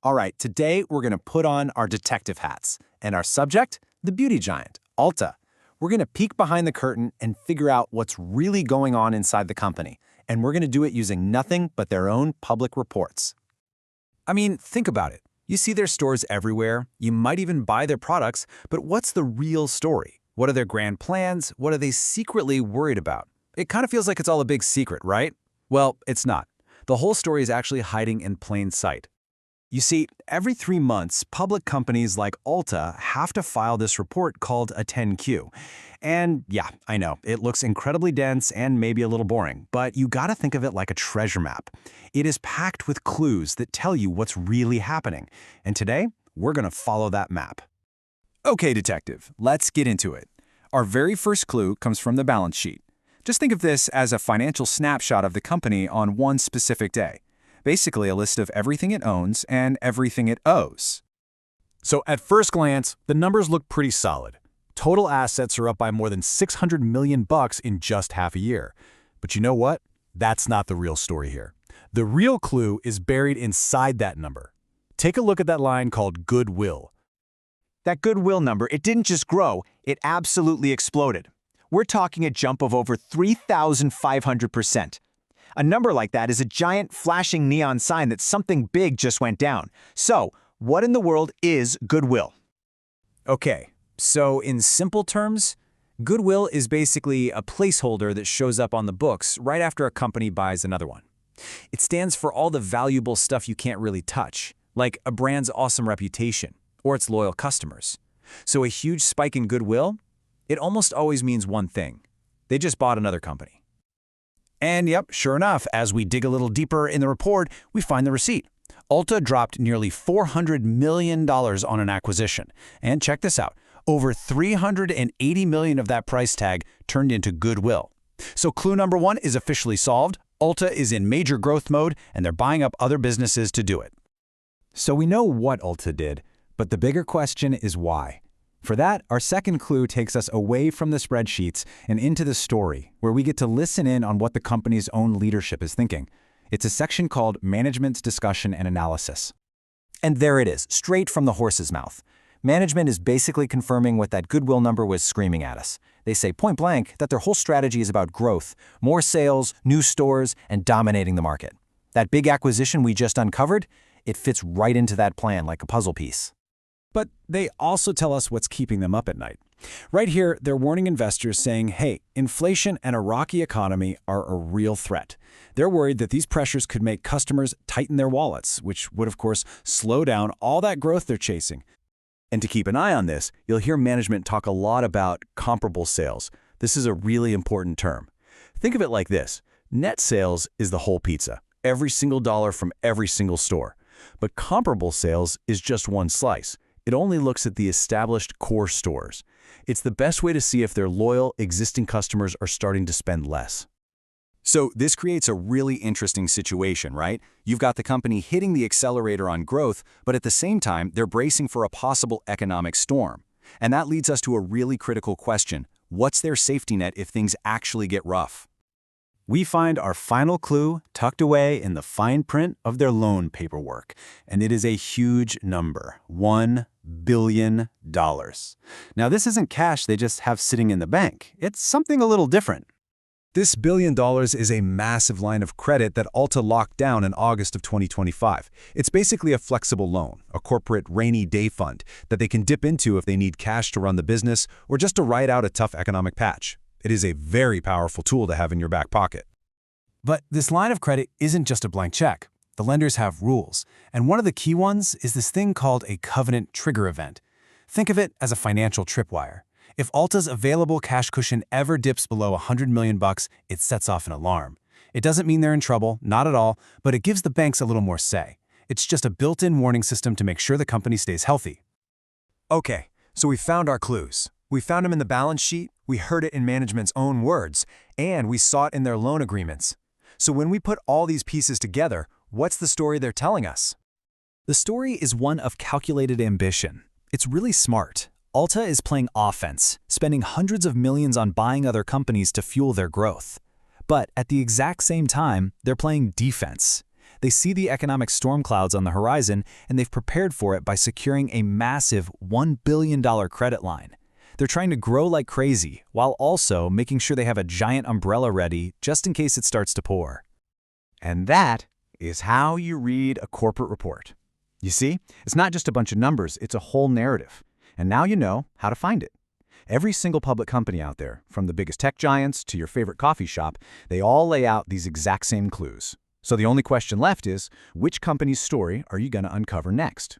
All right, today we're going to put on our detective hats. And our subject, the beauty giant, Ulta. We're going to peek behind the curtain and figure out what's really going on inside the company. And we're going to do it using nothing but their own public reports. I mean, think about it. You see their stores everywhere, you might even buy their products, but what's the real story? What are their grand plans? What are they secretly worried about? It kind of feels like it's all a big secret, right? Well, it's not. The whole story is actually hiding in plain sight. You see, every 3 months, public companies like Ulta have to file this report called a 10Q. And yeah, I know, it looks incredibly dense and maybe a little boring, but you gotta think of it like a treasure map. It is packed with clues that tell you what's really happening. And today, we're gonna follow that map. Okay, detective, let's get into it. Our very first clue comes from the balance sheet. Just think of this as a financial snapshot of the company on one specific day. Basically a list of everything it owns and everything it owes. So at first glance, the numbers look pretty solid. Total assets are up by more than $600 million in just half a year. But you know what? That's not the real story here. The real clue is buried inside that number. Take a look at that line called goodwill. That goodwill number, it didn't just grow, it absolutely exploded. We're talking a jump of over 3,500%. A number like that is a giant flashing neon sign that something big just went down. So, what in the world is goodwill? Okay, so in simple terms, goodwill is basically a placeholder that shows up on the books right after a company buys another one. It stands for all the valuable stuff you can't really touch, like a brand's awesome reputation or its loyal customers. So a huge spike in goodwill, it almost always means one thing. They just bought another company. And yep, sure enough, as we dig a little deeper in the report, we find the receipt. Ulta dropped nearly $400 million on an acquisition. And check this out, over $380 million of that price tag turned into goodwill. So clue number 1 is officially solved. Ulta is in major growth mode, and they're buying up other businesses to do it. So we know what Ulta did, but the bigger question is why. For that, our second clue takes us away from the spreadsheets and into the story, where we get to listen in on what the company's own leadership is thinking. It's a section called Management's Discussion and Analysis. And there it is, straight from the horse's mouth. Management is basically confirming what that goodwill number was screaming at us. They say point blank that their whole strategy is about growth, more sales, new stores, and dominating the market. That big acquisition we just uncovered, it fits right into that plan like a puzzle piece. But they also tell us what's keeping them up at night. Right here, they're warning investors saying, hey, inflation and a rocky economy are a real threat. They're worried that these pressures could make customers tighten their wallets, which would, of course, slow down all that growth they're chasing. And to keep an eye on this, you'll hear management talk a lot about comparable sales. This is a really important term. Think of it like this. Net sales is the whole pizza, every single dollar from every single store. But comparable sales is just one slice. It only looks at the established core stores. It's the best way to see if their loyal, existing customers are starting to spend less. So this creates a really interesting situation, right? You've got the company hitting the accelerator on growth, but at the same time, they're bracing for a possible economic storm. And that leads us to a really critical question. What's their safety net if things actually get rough? We find our final clue tucked away in the fine print of their loan paperwork, and it is a huge number, $1 billion. Now, this isn't cash they just have sitting in the bank. It's something a little different. This $1 billion is a massive line of credit that Ulta locked down in August of 2025. It's basically a flexible loan, a corporate rainy day fund that they can dip into if they need cash to run the business or just to ride out a tough economic patch. It is a very powerful tool to have in your back pocket. But this line of credit isn't just a blank check. The lenders have rules, and one of the key ones is this thing called a covenant trigger event. Think of it as a financial tripwire. If Ulta's available cash cushion ever dips below $100 million, it sets off an alarm. It doesn't mean they're in trouble, not at all, but it gives the banks a little more say. It's just a built-in warning system to make sure the company stays healthy. Okay, so we found our clues. We found them in the balance sheet, we heard it in management's own words, and we saw it in their loan agreements. So when we put all these pieces together, what's the story they're telling us? The story is one of calculated ambition. It's really smart. Ulta is playing offense, spending hundreds of millions on buying other companies to fuel their growth. But at the exact same time, they're playing defense. They see the economic storm clouds on the horizon, and they've prepared for it by securing a massive $1 billion credit line. They're trying to grow like crazy, while also making sure they have a giant umbrella ready just in case it starts to pour. And that is how you read a corporate report. You see, it's not just a bunch of numbers, it's a whole narrative. And now you know how to find it. Every single public company out there, from the biggest tech giants to your favorite coffee shop, they all lay out these exact same clues. So the only question left is, which company's story are you going to uncover next?